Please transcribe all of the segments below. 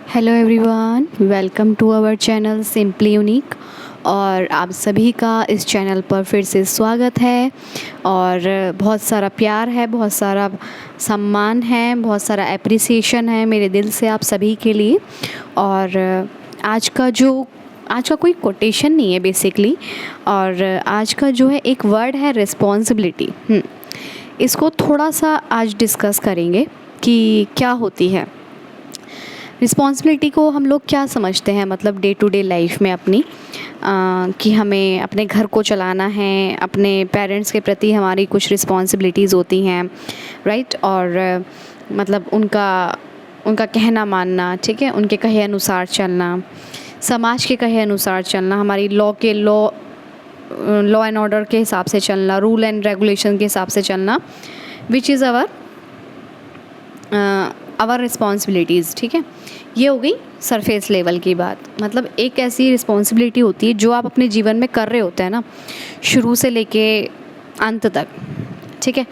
Hello everyone, welcome to our channel simply unique. और आप सभी का इस चैनल पर फिर से स्वागत है। और बहुत सारा प्यार है, बहुत सारा सम्मान है, बहुत सारा एप्रिसिएशन है मेरे दिल से आप सभी के लिए। और आज का कोई कोटेशन नहीं है बेसिकली, और आज का जो है एक वर्ड है रिस्पॉन्सिबिलिटी। इसको थोड़ा सा आज डिस्कस करेंगे कि क्या होती है रिस्पॉन्सिबिलिटी। को हम लोग क्या समझते हैं, मतलब डे टू डे लाइफ में अपनी कि हमें अपने घर को चलाना है, अपने पेरेंट्स के प्रति हमारी कुछ रिस्पॉन्सिबिलिटीज़ होती हैं, राइट। और मतलब उनका कहना मानना, ठीक है, उनके कहे अनुसार चलना, समाज के कहे अनुसार चलना, हमारी लॉ एंड ऑर्डर के हिसाब से चलना, रूल एंड रेगुलेशन के हिसाब से चलना, विच इज़ आवर रिस्पॉन्सिबिलिटीज़। ठीक है, ये हो गई सरफेस लेवल की बात। मतलब एक ऐसी रिस्पॉन्सिबिलिटी होती है जो आप अपने जीवन में कर रहे होते हैं ना, शुरू से लेके अंत तक। ठीक है,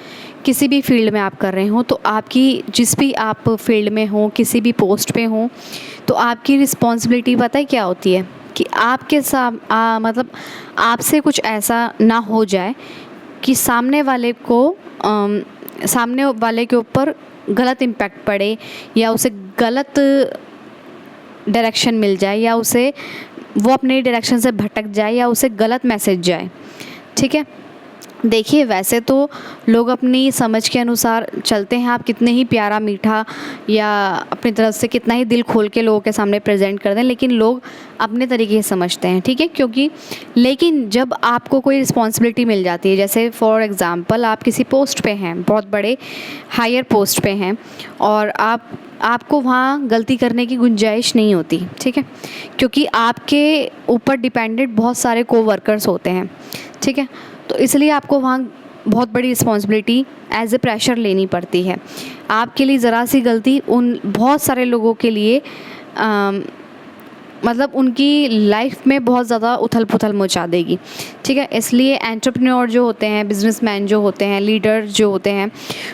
किसी भी फील्ड में आप कर रहे हो तो आपकी, जिस भी आप फील्ड में हो, किसी भी पोस्ट पे हो, तो आपकी रिस्पॉन्सिबिलिटी पता है क्या होती है कि आपके मतलब आपसे कुछ ऐसा ना हो जाए कि सामने वाले के ऊपर गलत इम्पैक्ट पड़े, या उसे गलत डायरेक्शन मिल जाए, या वो अपने डायरेक्शन से भटक जाए, या उसे गलत मैसेज जाए। ठीक है, देखिए वैसे तो लोग अपनी समझ के अनुसार चलते हैं। आप कितने ही प्यारा मीठा या अपनी तरफ से कितना ही दिल खोल के लोगों के सामने प्रेजेंट कर दें, लेकिन लोग अपने तरीके से समझते हैं। ठीक है, लेकिन जब आपको कोई रिस्पॉन्सिबिलिटी मिल जाती है, जैसे फॉर एग्ज़ाम्पल आप किसी पोस्ट पे हैं, बहुत बड़े हायर पोस्ट पे हैं, और आपको वहाँ गलती करने की गुंजाइश नहीं होती। ठीक है, क्योंकि आपके ऊपर डिपेंडेंट बहुत सारे कोवर्कर्स होते हैं। ठीक है, तो इसलिए आपको वहाँ बहुत बड़ी रिस्पॉन्सिबिलिटी एज ए प्रेशर लेनी पड़ती है। आपके लिए ज़रा सी गलती उन बहुत सारे लोगों के लिए मतलब उनकी लाइफ में बहुत ज़्यादा उथल पुथल मचा देगी। ठीक है, इसलिए एंटरप्रेन्योर जो होते हैं, बिजनेसमैन जो होते हैं, लीडर जो होते हैं,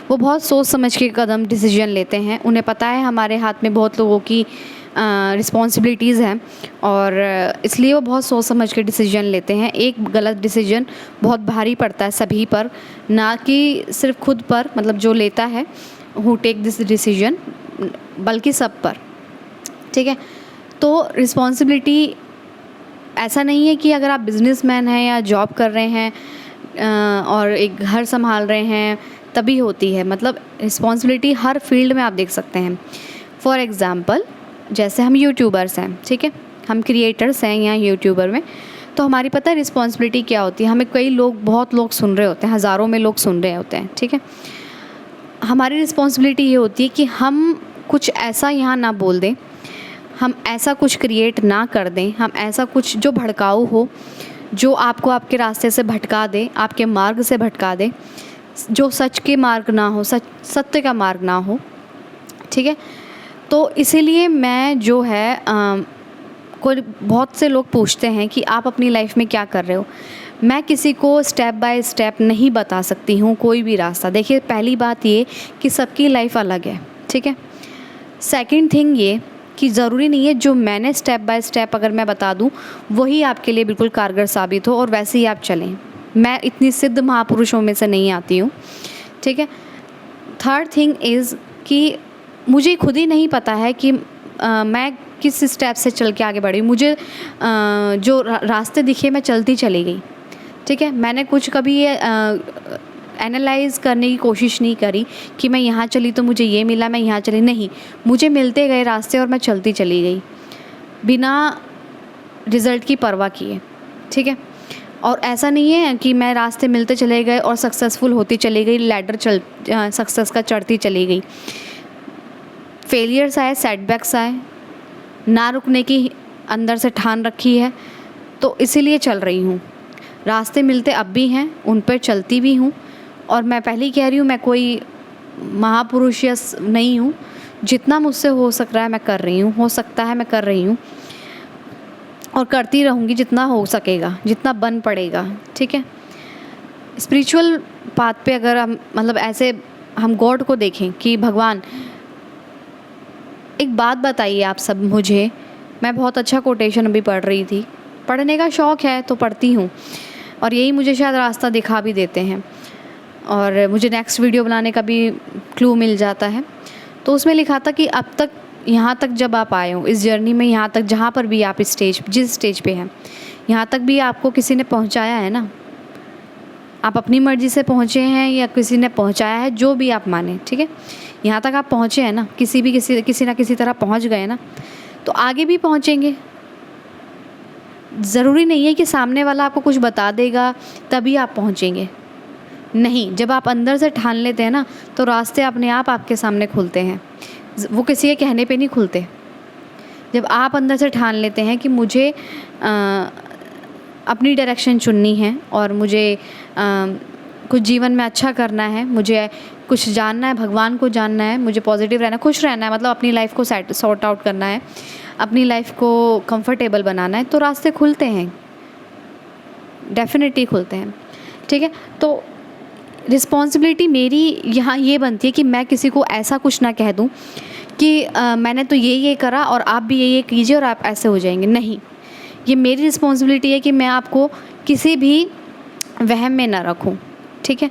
वो बहुत सोच समझ के कदम डिसीजन लेते हैं। उन्हें पता है हमारे हाथ में बहुत लोगों की रिस्पॉन्सिबिलिटीज़ हैं, और इसलिए वो बहुत सोच समझ के डिसीजन लेते हैं। एक गलत डिसीजन बहुत भारी पड़ता है सभी पर, ना कि सिर्फ खुद पर, मतलब जो लेता है हु टेक दिस डिसीजन, बल्कि सब पर। ठीक है, तो रिस्पॉन्सिबिलिटी ऐसा नहीं है कि अगर आप बिजनेसमैन हैं या जॉब कर रहे हैं और एक घर संभाल रहे हैं तभी होती है। मतलब रिस्पॉन्सिबिलिटी हर फील्ड में आप देख सकते हैं। फॉर एग्ज़ाम्पल जैसे हम यूट्यूबर्स हैं, ठीक है, हम क्रिएटर्स हैं यहाँ यूट्यूबर में, तो हमारी पता है रिस्पॉन्सिबिलिटी क्या होती है। हमें बहुत लोग सुन रहे होते हैं, हज़ारों में लोग सुन रहे होते हैं। ठीक है, हमारी रिस्पॉन्सिबिलिटी ये होती है कि हम कुछ ऐसा यहाँ ना बोल दें, हम ऐसा कुछ क्रिएट ना कर दें, हम ऐसा कुछ जो भड़काऊ हो, जो आपको आपके रास्ते से भटका दे, आपके मार्ग से भटका दे, जो सच के मार्ग ना हो, सत्य का मार्ग ना हो। ठीक है, तो इसीलिए मैं जो है कोई बहुत से लोग पूछते हैं कि आप अपनी लाइफ में क्या कर रहे हो। मैं किसी को स्टेप बाय स्टेप नहीं बता सकती हूँ कोई भी रास्ता। देखिए, पहली बात ये कि सबकी लाइफ अलग है। ठीक है, सेकंड थिंग ये कि ज़रूरी नहीं है जो मैंने स्टेप बाय स्टेप अगर मैं बता दूँ वही आपके लिए बिल्कुल कारगर साबित हो और वैसे ही आप चलें। मैं इतनी सिद्ध महापुरुषों में से नहीं आती हूँ। ठीक है, थर्ड थिंग इज़ कि मुझे खुद ही नहीं पता है कि मैं किस स्टेप से चल के आगे बढ़ी। मुझे जो रास्ते दिखे मैं चलती चली गई। ठीक है, मैंने कुछ कभी ये एनालाइज़ करने की कोशिश नहीं करी कि मैं यहाँ चली तो मुझे ये मिला, मैं यहाँ चली, नहीं, मुझे मिलते गए रास्ते और मैं चलती चली गई बिना रिज़ल्ट की परवाह किए। ठीक है, और ऐसा नहीं है कि मैं रास्ते मिलते चले गए और सक्सेसफुल होती चली गई, लैडर सक्सेस का चढ़ती चली गई। फेलियर्स आए, सेटबैक्स आए, ना रुकने की अंदर से ठान रखी है, तो इसीलिए चल रही हूँ। रास्ते मिलते अब भी हैं, उन पर चलती भी हूँ। और मैं पहले ही कह रही हूँ, मैं कोई महापुरुष या नहीं हूँ। जितना मुझसे हो सक रहा है मैं कर रही हूँ, हो सकता है मैं कर रही हूँ, और करती रहूँगी जितना हो सकेगा, जितना बन पड़ेगा। ठीक है, स्पिरिचुअल पाथ पे अगर हम मतलब ऐसे हम गॉड को देखें कि भगवान एक बात बताइए आप सब मुझे, मैं बहुत अच्छा कोटेशन अभी पढ़ रही थी, पढ़ने का शौक़ है तो पढ़ती हूँ, और यही मुझे शायद रास्ता दिखा भी देते हैं, और मुझे नेक्स्ट वीडियो बनाने का भी क्लू मिल जाता है। तो उसमें लिखा था कि अब तक यहाँ तक जब आप आए हो इस जर्नी में, यहाँ तक जहाँ पर भी आप जिस स्टेज पे हैं, यहाँ तक भी आपको किसी ने पहुँचाया है ना। आप अपनी मर्ज़ी से पहुँचे हैं या किसी ने पहुँचाया है, जो भी आप माने, ठीक है। यहाँ तक आप पहुँचे हैं ना, किसी ना किसी तरह पहुँच गए ना, तो आगे भी पहुँचेंगे। ज़रूरी नहीं है कि सामने वाला आपको कुछ बता देगा तभी आप पहुँचेंगे, नहीं। जब आप अंदर से ठान लेते हैं ना, तो रास्ते अपने आप आपके सामने खुलते हैं, वो किसी के कहने पे नहीं खुलते। जब आप अंदर से ठान लेते हैं कि मुझे अपनी डायरेक्शन चुननी है और मुझे कुछ जीवन में अच्छा करना है, मुझे कुछ जानना है, भगवान को जानना है, मुझे पॉजिटिव रहना, खुश रहना है, मतलब अपनी लाइफ को सॉर्ट आउट करना है, अपनी लाइफ को कंफर्टेबल बनाना है, तो रास्ते खुलते हैं, डेफिनेटली खुलते हैं, ठीक है। तो रिस्पॉन्सिबिलिटी मेरी यहाँ ये बनती है कि मैं किसी को ऐसा कुछ ना कह दूँ कि मैंने तो ये करा और आप भी ये कीजिए और आप ऐसे हो जाएंगे, नहीं। ये मेरी रिस्पॉन्सिबिलिटी है कि मैं आपको किसी भी वहम में ना रखूं, ठीक है।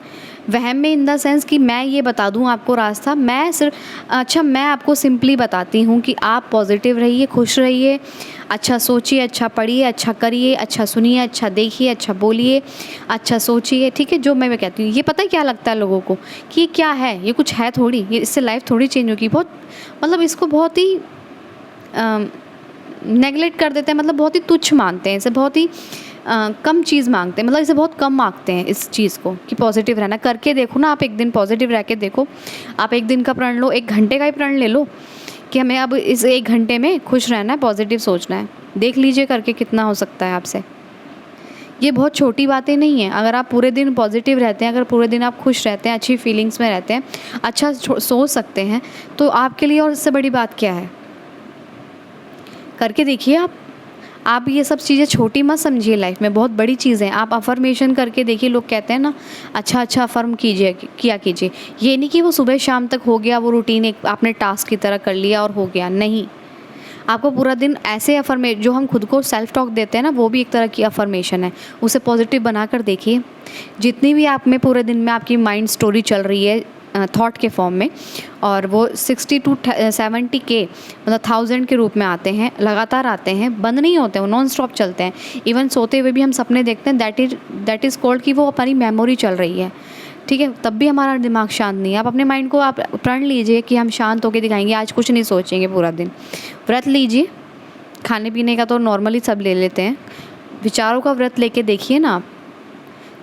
वहम में इन द सेंस कि मैं ये बता दूं आपको रास्ता, मैं आपको सिंपली बताती हूं कि आप पॉजिटिव रहिए, खुश रहिए, अच्छा सोचिए, अच्छा पढ़िए, अच्छा करिए, अच्छा सुनिए, अच्छा देखिए, अच्छा बोलिए, अच्छा सोचिए, ठीक है। जो मैं कहती हूँ, ये पता है क्या लगता है लोगों को कि ये क्या है, ये कुछ है थोड़ी, ये इससे लाइफ थोड़ी चेंज होगी, बहुत मतलब इसको बहुत ही नेगलेक्ट कर देते हैं, मतलब बहुत ही तुच्छ मानते हैं इसे, बहुत ही कम चीज़ मांगते हैं, मतलब इसे बहुत कम मांगते हैं इस चीज़ को कि पॉजिटिव रहना। करके देखो ना, आप एक दिन पॉजिटिव रह के देखो, आप एक दिन का प्रण लो, 1 घंटे का ही प्रण ले लो कि हमें अब इस 1 घंटे में खुश रहना है, पॉजिटिव सोचना है। देख लीजिए करके कितना हो सकता है आपसे। ये बहुत छोटी बातें नहीं हैं। अगर आप पूरे दिन पॉजिटिव रहते हैं, अगर पूरे दिन आप खुश रहते हैं, अच्छी फीलिंग्स में रहते हैं, अच्छा सोच सकते हैं, तो आपके लिए और इससे बड़ी बात क्या है। करके देखिए आप ये सब चीज़ें छोटी मत समझिए, लाइफ में बहुत बड़ी चीज़ें हैं। आप अफर्मेशन करके देखिए, लोग कहते हैं ना अच्छा अफर्म किया कीजिए। ये नहीं कि वो सुबह शाम तक हो गया, वो रूटीन एक आपने टास्क की तरह कर लिया और हो गया, नहीं। आपको पूरा दिन ऐसे जो हम खुद को सेल्फ टॉक देते हैं ना, वो भी एक तरह की अफर्मेशन है। उसे पॉजिटिव बनाकर देखिए। जितनी भी आप में पूरे दिन में आपकी माइंड स्टोरी चल रही है थॉट के फॉर्म में, और वो 60 to 70 के मतलब 1000 के रूप में आते हैं, लगातार आते हैं, बंद नहीं होते, वो नॉन स्टॉप चलते हैं। इवन सोते हुए भी हम सपने देखते हैं, दैट इज़ कॉल्ड कि वो हमारी मेमोरी चल रही है, ठीक है। तब भी हमारा दिमाग शांत नहीं है। आप अपने माइंड को आप प्रण लीजिए कि हम शांत होकर दिखाएंगे, आज कुछ नहीं सोचेंगे पूरा दिन। व्रत लीजिए, खाने पीने का तो नॉर्मली सब ले लेते हैं, विचारों का व्रत लेके देखिए ना आप।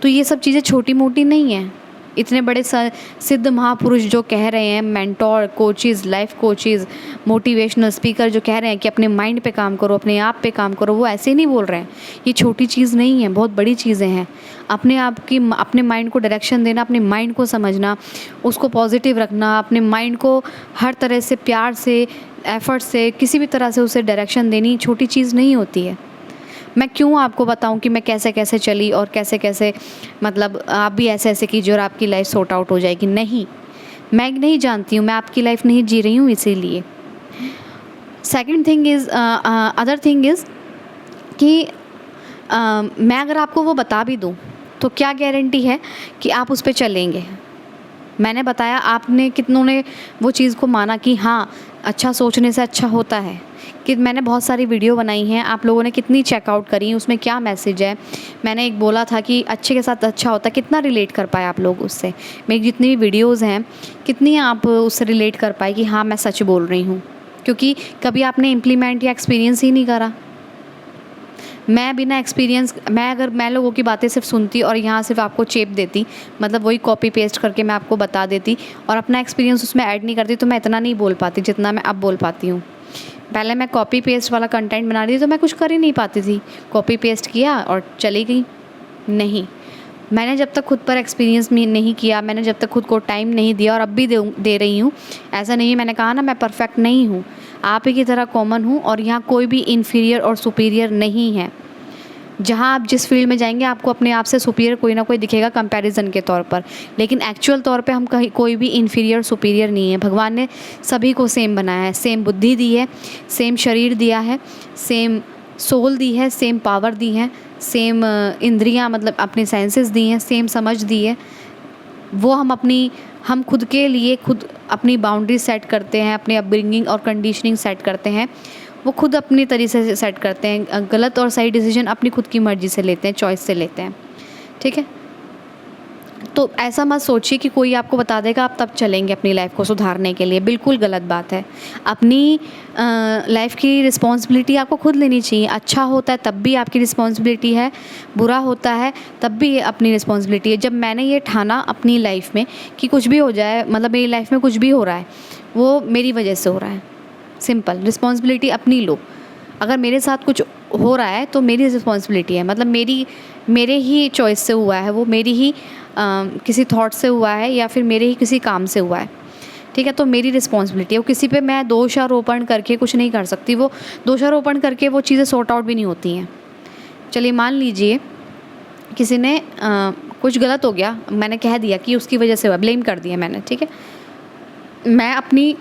तो ये सब चीज़ें छोटी मोटी नहीं हैं। इतने बड़े सिद्ध महापुरुष जो कह रहे हैं, mentor, coaches, life coaches, motivational speaker जो कह रहे हैं कि अपने माइंड पे काम करो, अपने आप पे काम करो, वो ऐसे नहीं बोल रहे हैं। ये छोटी चीज़ नहीं है, बहुत बड़ी चीज़ें हैं। अपने माइंड को डायरेक्शन देना, अपने माइंड को समझना, उसको पॉजिटिव रखना, अपने माइंड को हर तरह से प्यार से, एफर्ट से, किसी भी तरह से उसे डायरेक्शन देनी छोटी चीज़ नहीं होती है। मैं क्यों आपको बताऊं कि मैं कैसे कैसे चली और कैसे कैसे, मतलब आप भी ऐसे ऐसे कीजिए और आपकी लाइफ सॉर्ट आउट हो जाएगी, नहीं। मैं नहीं जानती हूँ, मैं आपकी लाइफ नहीं जी रही हूँ, इसीलिए। Second thing is, other thing is कि मैं अगर आपको वो बता भी दूँ तो क्या गारंटी है कि आप उस पर चलेंगे। मैंने बताया, आपने कितनों ने वो चीज़ को माना कि हाँ अच्छा सोचने से अच्छा होता है, कि मैंने बहुत सारी वीडियो बनाई हैं, आप लोगों ने कितनी चेकआउट करी, उसमें क्या मैसेज है। मैंने एक बोला था कि अच्छे के साथ अच्छा होता है, कितना रिलेट कर पाए आप लोग उससे। मेरी जितनी भी वीडियोज़ हैं, कितनी आप उससे रिलेट कर पाए कि हाँ मैं सच बोल रही हूँ, क्योंकि कभी आपने इम्प्लीमेंट या एक्सपीरियंस ही नहीं करा। मैं बिना एक्सपीरियंस, मैं लोगों की बातें सिर्फ सुनती और यहाँ सिर्फ आपको चेप देती, मतलब वही कॉपी पेस्ट करके मैं आपको बता देती और अपना एक्सपीरियंस उसमें ऐड नहीं करती, तो मैं इतना नहीं बोल पाती जितना मैं अब बोल पाती हूँ। पहले मैं कॉपी पेस्ट वाला कंटेंट बना रही थी तो मैं कुछ कर ही नहीं पाती थी, कॉपी पेस्ट किया और चली गई। नहीं, मैंने जब तक खुद पर एक्सपीरियंस नहीं किया, मैंने जब तक खुद को टाइम नहीं दिया, और अब भी दे रही हूँ। ऐसा नहीं है, मैंने कहा ना मैं परफेक्ट नहीं हूँ, आप ही की तरह कॉमन हूँ, और यहाँ कोई भी इन्फीरियर और सुपीरियर नहीं है। जहाँ आप जिस फील्ड में जाएंगे आपको अपने आप से सुपीरियर कोई ना कोई दिखेगा कंपैरिजन के तौर पर, लेकिन एक्चुअल तौर पे हम कहीं कोई भी इन्फीरियर सुपीरियर नहीं है। भगवान ने सभी को सेम बनाया है, सेम बुद्धि दी है, सेम शरीर दिया है, सेम सोल दी है, सेम पावर दी है, सेम इंद्रियां मतलब अपने सेंसेस दी हैं, सेम समझ दी है। वो हम खुद के लिए खुद अपनी बाउंड्री सेट करते हैं, अपनी अपब्रिंगिंग और कंडीशनिंग सेट करते हैं, वो खुद अपनी तरीके से सेट करते हैं। गलत और सही डिसीजन अपनी खुद की मर्ज़ी से लेते हैं, चॉइस से लेते हैं, ठीक है। तो ऐसा मत सोचिए कि कोई आपको बता देगा आप तब चलेंगे अपनी लाइफ को सुधारने के लिए, बिल्कुल गलत बात है। अपनी लाइफ की रिस्पॉन्सिबिलिटी आपको खुद लेनी चाहिए। अच्छा होता है तब भी आपकी रिस्पॉन्सिबिलिटी है, बुरा होता है तब भी अपनी रिस्पॉन्सिबिलिटी है। जब मैंने ये ठाना अपनी लाइफ में कि कुछ भी हो जाए, मतलब मेरी लाइफ में कुछ भी हो रहा है वो मेरी वजह से हो रहा है, सिंपल। रिस्पॉन्सिबिलिटी अपनी लो। अगर मेरे साथ कुछ हो रहा है तो मेरी रिस्पॉन्सिबिलिटी है, मतलब मेरे ही चॉइस से हुआ है, वो मेरी ही किसी थॉट से हुआ है या फिर मेरे ही किसी काम से हुआ है, ठीक है। तो मेरी रिस्पॉन्सिबिलिटी है। वो किसी पे मैं दोषारोपण करके कुछ नहीं कर सकती, वो दोषारोपण करके वो चीज़ें सॉर्ट आउट भी नहीं होती हैं। चलिए मान लीजिए किसी ने कुछ गलत हो गया, मैंने कह दिया कि उसकी वजह से हुआ, ब्लेम कर दिया मैंने, ठीक है। मैं अपनी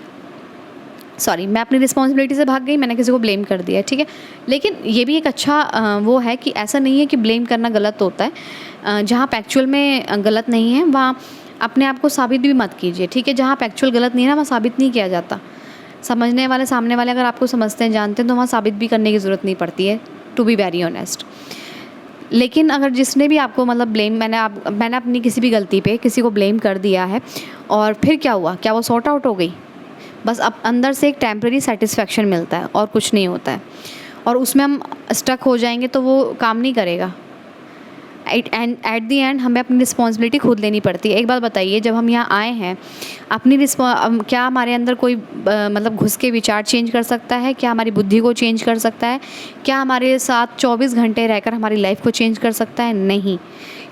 रिस्पॉन्सिबिलिटी से भाग गई, मैंने किसी को ब्लेम कर दिया, ठीक है। लेकिन ये भी एक अच्छा वो है कि ऐसा नहीं है कि ब्लेम करना गलत होता है। जहाँ आप एक्चुअल में गलत नहीं है वहाँ अपने आप को साबित भी मत कीजिए, ठीक है। जहाँ आप एक्चुअल गलत नहीं है ना वहाँ साबित नहीं किया जाता। समझने वाले सामने वाले अगर आपको समझते हैं, जानते हैं, तो वहाँ साबित भी करने की ज़रूरत नहीं पड़ती है, टू बी वेरी ऑनेस्ट। लेकिन अगर जिसने भी आपको मतलब ब्लेम, मैंने अपनी किसी भी गलती पे किसी को ब्लेम कर दिया है और फिर क्या हुआ, क्या वो सॉर्ट आउट हो गई? बस अब अंदर से एक टेम्प्रेरी सेटिस्फेक्शन मिलता है और कुछ नहीं होता है, और उसमें हम स्टक हो जाएंगे तो वो काम नहीं करेगा। एट द एंड हमें अपनी रिस्पॉन्सिबिलिटी खुद लेनी पड़ती है। एक बात बताइए, जब हम यहाँ आए हैं क्या हमारे अंदर कोई मतलब घुस के विचार चेंज कर सकता है? क्या हमारी बुद्धि को चेंज कर सकता है? क्या हमारे साथ 24 घंटे रहकर हमारी लाइफ को चेंज कर सकता है? नहीं।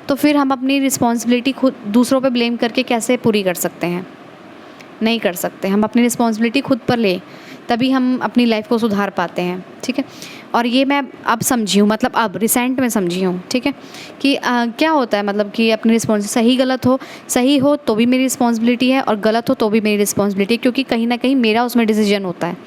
तो फिर हम अपनी रिस्पॉन्सिबिलिटी खुद दूसरों पे ब्लेम करके कैसे पूरी कर सकते हैं? नहीं कर सकते। हम अपनी रिस्पॉन्सिबिलिटी खुद पर ले, तभी हम अपनी लाइफ को सुधार पाते हैं, ठीक है। और ये मैं अब समझी हूँ, मतलब अब रिसेंट में समझी हूँ, ठीक है, कि क्या होता है, मतलब कि अपनी रिस्पॉन्सिबिलिटी सही हो तो भी मेरी रिस्पॉन्सिबिलिटी है और गलत हो तो भी मेरी रिस्पॉन्सिबिलिटी है, क्योंकि कहीं ना कहीं मेरा उसमें डिसीजन होता है,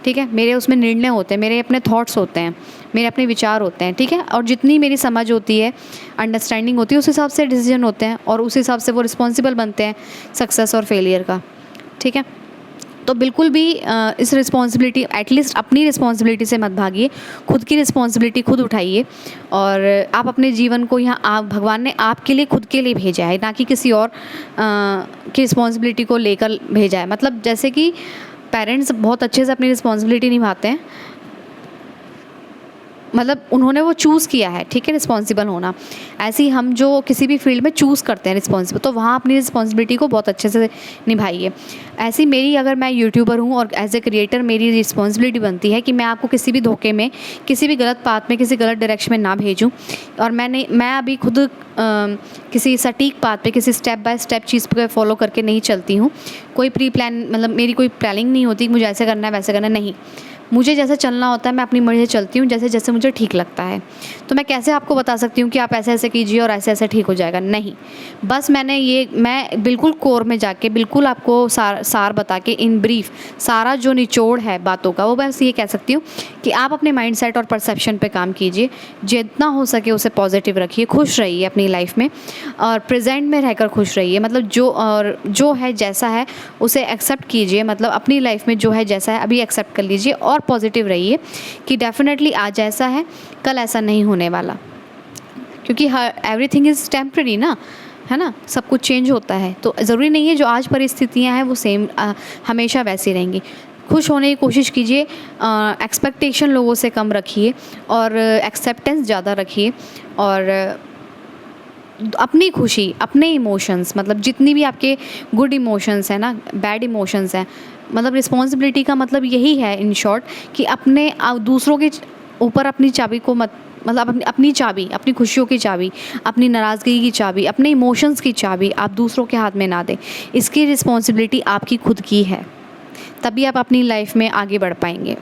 ठीक है। मेरे उसमें निर्णय होते हैं, मेरे अपने थॉट्स होते हैं, मेरे अपने विचार होते हैं, ठीक है। और जितनी मेरी समझ होती है, अंडरस्टैंडिंग होती है, उस हिसाब से डिसीजन होते हैं और उस हिसाब से वो रिस्पॉन्सिबल बनते हैं सक्सेस और फेलियर का, ठीक है। तो बिल्कुल भी इस रिस्पॉन्सिबिलिटी, एटलीस्ट अपनी रिस्पॉन्सिबिलिटी से मत भागिए, खुद की रिस्पॉन्सिबिलिटी खुद उठाइए। और आप अपने जीवन को यहाँ भगवान ने आपके लिए, खुद के लिए भेजा है, ना कि किसी और की रिस्पॉन्सिबिलिटी को लेकर भेजा है। मतलब जैसे कि पेरेंट्स बहुत अच्छे से अपनी रिस्पॉन्सिबिलिटी निभाते हैं, मतलब उन्होंने वो चूज़ किया है, ठीक है, रिस्पॉन्सिबल होना। ऐसे ही हम जो किसी भी फील्ड में चूज़ करते हैं रिस्पॉन्सिबल, तो वहाँ अपनी रिस्पॉन्सिबिलिटी को बहुत अच्छे से निभाइए। ऐसे ही मेरी, अगर मैं यूट्यूबर हूँ और एज ए क्रिएटर मेरी रिस्पॉन्सिबिलिटी बनती है कि मैं आपको किसी भी धोखे में, किसी भी गलत पाथ में, किसी गलत डायरेक्शन में ना भेजूँ। और मैं अभी खुद किसी सटीक पाथ पे, किसी स्टेप बाय स्टेप चीज़ पे फॉलो करके नहीं चलती हूँ। कोई प्री प्लान, मतलब मेरी कोई प्लानिंग नहीं होती कि मुझे ऐसे करना है वैसे करना है, नहीं। मुझे जैसे चलना होता है मैं अपनी मर्ज़ी से चलती हूँ, जैसे जैसे मुझे ठीक लगता है। तो मैं कैसे आपको बता सकती हूँ कि आप ऐसे ऐसे कीजिए और ऐसे ऐसे ठीक हो जाएगा? नहीं। बस मैं बिल्कुल कोर में जाके बिल्कुल आपको सार बता के, इन ब्रीफ सारा जो निचोड़ है बातों का, वो बस ये कह सकती हूँ कि आप अपने माइंडसेट और परसेप्शन पे काम कीजिए। जितना हो सके उसे पॉजिटिव रखिए, खुश रहिए अपनी लाइफ में और प्रेजेंट में रहकर खुश रहिए। मतलब जो है जैसा है उसे एक्सेप्ट कीजिए, मतलब अपनी लाइफ में जो है जैसा है अभी एक्सेप्ट कर लीजिए और पॉजिटिव रहिए कि डेफिनेटली आज ऐसा है कल ऐसा नहीं होने वाला, क्योंकि एवरीथिंग इज़ टेम्पररी ना, है ना, सब कुछ चेंज होता है। तो ज़रूरी नहीं है जो आज परिस्थितियां हैं वो सेम हमेशा वैसी रहेंगी। खुश होने की कोशिश कीजिए, एक्सपेक्टेशन लोगों से कम रखिए और एक्सेप्टेंस ज़्यादा रखिए। और अपनी खुशी, अपने इमोशंस, मतलब जितनी भी आपके गुड इमोशंस हैं ना, बैड इमोशंस हैं, मतलब रिस्पॉन्सिबिलिटी का मतलब यही है इन शॉर्ट कि अपने दूसरों के ऊपर अपनी चाबी को मत, मतलब अपनी चाबी, अपनी खुशियों की चाबी, अपनी नाराज़गी की चाबी, अपने इमोशंस की चाबी आप दूसरों के हाथ में ना दें। इसकी रिस्पॉन्सिबिलिटी आपकी खुद की है, तभी आप अपनी लाइफ में आगे बढ़ पाएंगे।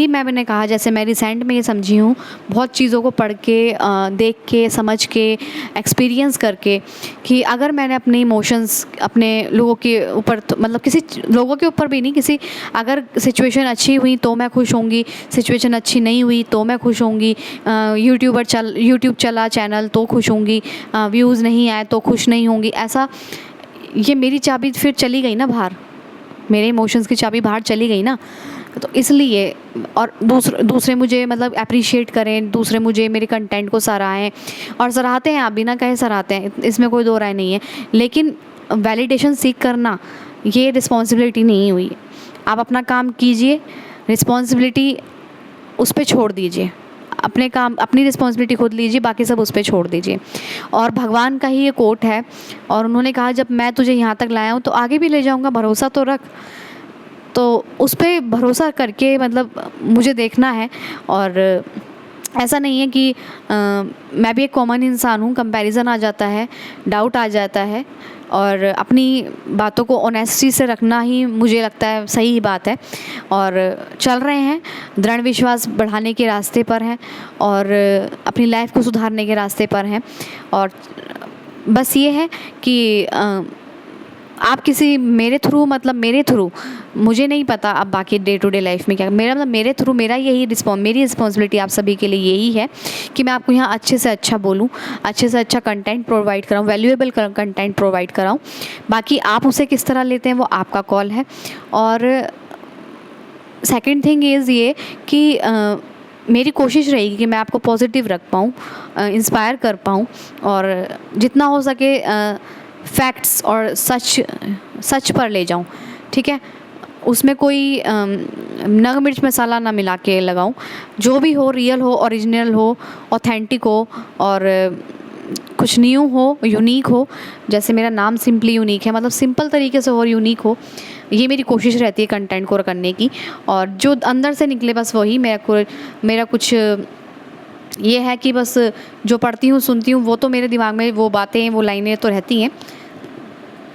मैंने कहा, जैसे मैं रिसेंट में ये समझी हूँ, बहुत चीज़ों को पढ़ के, देख के, समझ के, एक्सपीरियंस करके, कि अगर मैंने अपने इमोशंस अपने लोगों के ऊपर, मतलब किसी लोगों के ऊपर भी नहीं, किसी अगर सिचुएशन अच्छी हुई तो मैं खुश होंगी, सिचुएशन अच्छी नहीं हुई तो मैं खुश होंगी, यूट्यूब चला चैनल तो खुश होंगी, व्यूज़ नहीं आए तो खुश नहीं होंगी, ऐसा ये मेरी चाबी फिर चली गई ना बाहर, मेरे इमोशंस की चाबी बाहर चली गई ना। तो इसलिए, और दूसरे मुझे मतलब अप्रिशिएट करें, दूसरे मुझे मेरे कंटेंट को सराहें, और सराहते हैं, आप बिना कहे सराहते हैं, इसमें कोई दो राय नहीं है, लेकिन वैलिडेशन सीख करना ये रिस्पॉन्सिबिलिटी नहीं हुई। आप अपना काम कीजिए, रिस्पॉन्सिबिलिटी उस पर छोड़ दीजिए, अपने काम अपनी रिस्पॉन्सिबिलिटी खुद लीजिए, बाकी सब उस पर छोड़ दीजिए। और भगवान का ही ये कोट है, और उन्होंने कहा जब मैं तुझे यहाँ तक लाया हूँ तो आगे भी ले जाऊँगा, भरोसा तो रख। तो उस पर भरोसा करके मतलब मुझे देखना है। और ऐसा नहीं है कि मैं भी एक कॉमन इंसान हूँ, कंपैरिजन आ जाता है, डाउट आ जाता है, और अपनी बातों को ऑनेस्टी से रखना ही मुझे लगता है सही ही बात है। और चल रहे हैं, दृढ़ विश्वास बढ़ाने के रास्ते पर हैं, और अपनी लाइफ को सुधारने के रास्ते पर हैं। और बस ये है कि आप किसी मेरे थ्रू मुझे नहीं अब बाकी डे टू डे लाइफ में क्या, मेरे थ्रू मेरी रिस्पॉन्सिबिलिटी आप सभी के लिए यही है कि मैं आपको यहाँ अच्छे से अच्छा बोलूँ, अच्छे से अच्छा कंटेंट प्रोवाइड कराऊँ, वैल्यूएबल कंटेंट प्रोवाइड कराऊँ। बाकी आप उसे किस तरह लेते हैं वो आपका कॉल है। और सेकंड थिंग इज़ ये कि मेरी कोशिश रहेगी कि मैं आपको पॉजिटिव रख पाऊँ, इंस्पायर कर पाऊँ, और जितना हो सके फैक्ट्स और सच पर ले जाऊँ, ठीक है। उसमें कोई नग मिर्च मसाला ना मिला के लगाऊँ, जो भी हो रियल हो, ओरिजिनल हो, ऑथेंटिक हो, और कुछ न्यू हो, यूनिक हो। जैसे मेरा नाम सिंपली यूनिक है, मतलब सिंपल तरीके से और यूनिक हो, ये मेरी कोशिश रहती है कंटेंट को करने की। और जो अंदर से निकले बस वही मेरा कुछ ये है कि बस जो पढ़ती हूँ, सुनती हूँ, वो तो मेरे दिमाग में वो बातें, वो लाइनें तो रहती हैं,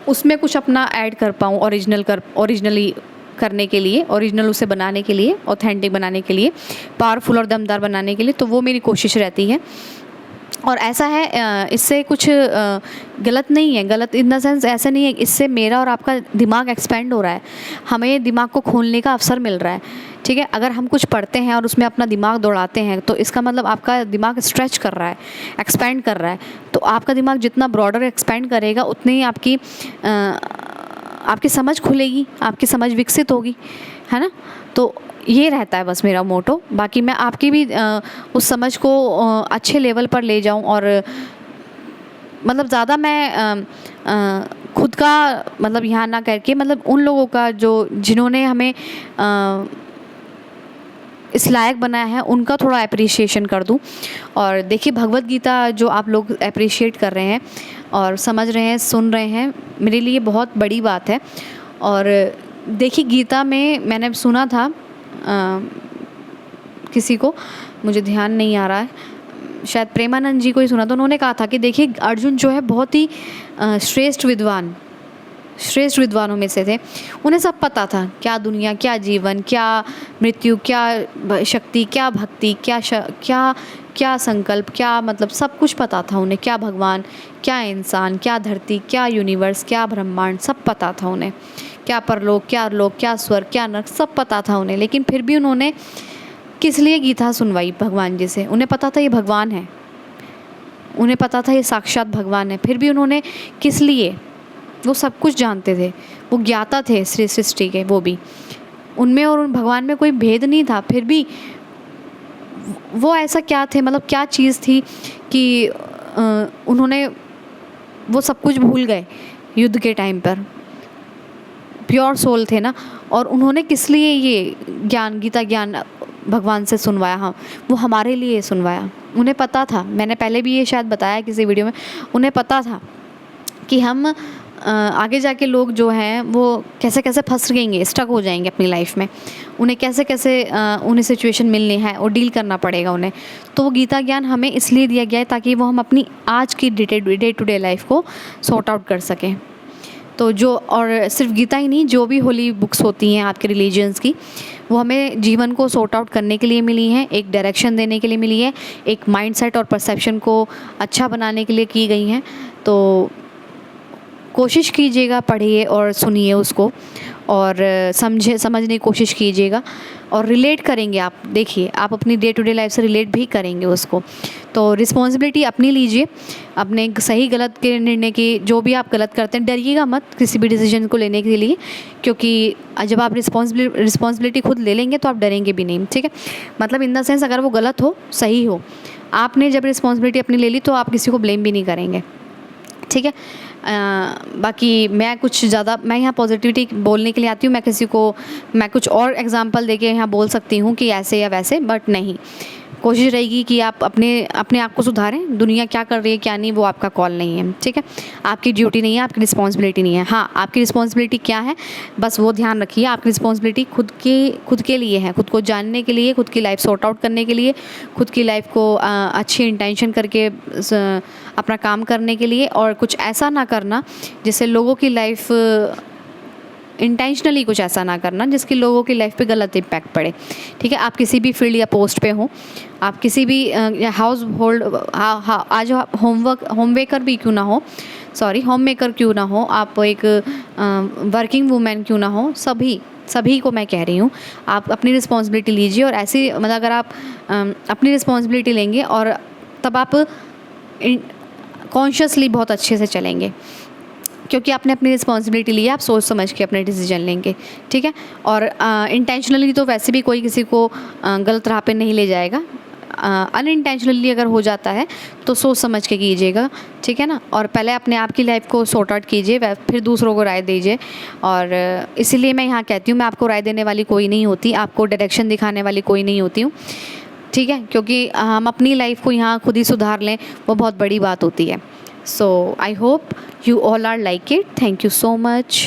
उसमें कुछ अपना ऐड कर पाऊँ, ओरिजिनली करने के लिए, ओरिजिनल उसे बनाने के लिए, ऑथेंटिक बनाने के लिए, पावरफुल और दमदार बनाने के लिए, तो वो मेरी कोशिश रहती है। और ऐसा है, इससे कुछ गलत नहीं है, गलत इन द सेंस ऐसे नहीं है, इससे मेरा और आपका दिमाग एक्सपेंड हो रहा है, हमें दिमाग को खोलने का अवसर मिल रहा है, ठीक है। अगर हम कुछ पढ़ते हैं और उसमें अपना दिमाग दौड़ाते हैं तो इसका मतलब आपका दिमाग स्ट्रेच कर रहा है, एक्सपेंड कर रहा है। तो आपका दिमाग जितना ब्रॉडर एक्सपेंड करेगा उतनी ही आपकी समझ खुलेगी, आपकी समझ विकसित होगी, है ना। तो ये रहता है बस मेरा मोटो। बाकी मैं आपकी भी उस समझ को अच्छे लेवल पर ले जाऊं, और मतलब ज़्यादा मैं खुद का मतलब यहाँ ना करके, मतलब उन लोगों का जिन्होंने हमें इस लायक बनाया है उनका थोड़ा अप्रिशिएशन कर दूं। और देखिए, भगवत गीता जो आप लोग अप्रिशिएट कर रहे हैं और समझ रहे हैं, सुन रहे हैं, मेरे लिए बहुत बड़ी बात है। और देखिए, गीता में मैंने सुना था, किसी को मुझे ध्यान नहीं आ रहा है, शायद प्रेमानंद जी को ही सुना था, उन्होंने कहा था कि देखिए, अर्जुन जो है बहुत ही श्रेष्ठ श्रेष्ठ विद्वानों में से थे। उन्हें सब पता था, क्या दुनिया, क्या जीवन, क्या मृत्यु, क्या शक्ति, क्या भक्ति, क्या संकल्प, क्या मतलब सब कुछ पता था उन्हें। क्या भगवान, क्या इंसान, क्या धरती, क्या यूनिवर्स, क्या ब्रह्मांड, सब पता था उन्हें। क्या परलोक, क्या लोक, क्या स्वर्ग, क्या नरक, सब पता था उन्हें। लेकिन फिर भी उन्होंने किस लिए गीता सुनवाई भगवान जी से? उन्हें पता था ये भगवान है, उन्हें पता था ये साक्षात भगवान है, फिर भी उन्होंने किस लिए? वो सब कुछ जानते थे, वो ज्ञाता थे सृष्टि के, वो भी उनमें और उन भगवान में कोई भेद नहीं था। फिर भी वो ऐसा क्या थे, मतलब क्या चीज़ थी कि उन्होंने वो सब कुछ भूल गए युद्ध के टाइम पर। प्योर सोल थे ना, और उन्होंने किस लिए ये ज्ञान, गीता ज्ञान भगवान से सुनवाया? हाँ, वो हमारे लिए सुनवाया। उन्हें पता था, मैंने पहले भी ये शायद बताया किसी वीडियो में, उन्हें पता था कि हम आगे जाके लोग जो हैं वो कैसे कैसे फंस जाएंगे, स्टक हो जाएंगे अपनी लाइफ में, उन्हें कैसे कैसे उन्हें सिचुएशन मिलनी है और डील करना पड़ेगा उन्हें। तो वो गीता ज्ञान हमें इसलिए दिया गया है ताकि वो हम अपनी आज की डे टू डे लाइफ को सॉर्ट आउट कर सकें। तो जो, और सिर्फ गीता ही नहीं, जो भी होली बुक्स होती हैं आपके रिलीजन्स की, वो हमें जीवन को सॉर्ट आउट करने के लिए मिली हैं, एक डायरेक्शन देने के लिए मिली है, एक माइंडसेट और परसेप्शन को अच्छा बनाने के लिए की गई हैं। तो कोशिश कीजिएगा, पढ़िए और सुनिए उसको, और समझने की कोशिश कीजिएगा, और रिलेट करेंगे आप। देखिए, आप अपनी डे टू डे लाइफ से रिलेट भी करेंगे उसको। तो रिस्पॉन्सिबिलिटी अपनी लीजिए, अपने सही गलत के निर्णय की। जो भी आप गलत करते हैं, डरिएगा मत किसी भी डिसीजन को लेने के लिए, क्योंकि जब आप रिस्पॉन्सिबिलिटी खुद ले लेंगे तो आप डरेंगे भी नहीं, ठीक है। मतलब इन द सेंस, अगर वो गलत हो सही हो, आपने जब रिस्पॉन्सिबिलिटी अपनी ले ली तो आप किसी को ब्लेम भी नहीं करेंगे, ठीक है। बाकी मैं कुछ ज़्यादा, मैं यहाँ पॉजिटिविटी बोलने के लिए आती हूँ, मैं कुछ और एग्जांपल देके यहाँ बोल सकती हूँ कि ऐसे या वैसे, बट नहीं, कोशिश रहेगी कि आप अपने आप को सुधारें। दुनिया क्या कर रही है क्या नहीं, वो आपका कॉल नहीं है, ठीक है। आपकी ड्यूटी नहीं है, आपकी रिस्पॉन्सिबिलिटी नहीं है। हाँ, आपकी रिस्पॉन्सिबिलिटी क्या है, बस वो ध्यान रखिए। आपकी रिस्पॉन्सिबिलिटी खुद के लिए है, खुद को जानने के लिए, खुद की लाइफ सॉर्ट आउट करने के लिए, खुद की लाइफ को अच्छी इंटेंशन करके अपना काम करने के लिए, और कुछ ऐसा ना करना जिससे लोगों की लाइफ, इंटेंशनली कुछ ऐसा ना करना जिसकी लोगों की लाइफ पे गलत इम्पैक्ट पड़े, ठीक है। आप किसी भी फील्ड या पोस्ट पे हो, आप किसी भी हाउस होल्ड, आज होममेकर भी क्यों ना हो, होममेकर क्यों ना हो, आप एक वर्किंग वूमेन क्यों ना हो, सभी को मैं कह रही हूँ, आप अपनी रिस्पॉन्सिबिलिटी लीजिए। और ऐसी, मतलब अगर आप अपनी रिस्पॉन्सिबिलिटी लेंगे, और तब आप कॉन्शियसली बहुत अच्छे से चलेंगे, क्योंकि आपने अपनी रिस्पॉन्सिबिलिटी ली है। आप सोच समझ के अपने डिसीजन लेंगे, ठीक है। और इंटेंशनली तो वैसे भी कोई किसी को गलत राह पे नहीं ले जाएगा। अनइंटेंशनली अगर हो जाता है तो सोच समझ के कीजिएगा, ठीक है ना। और पहले अपने आप की लाइफ को सॉर्ट आउट कीजिए, फिर दूसरों को राय दीजिए। और इसीलिए मैं यहाँ कहती हूँ, मैं आपको राय देने वाली कोई नहीं होती, आपको डायरेक्शन दिखाने वाली कोई नहीं होती हूँ, ठीक है। क्योंकि हम अपनी लाइफ को यहाँ खुद ही सुधार लें, वो बहुत बड़ी बात होती है। So I hope you all are like it. Thank you so much.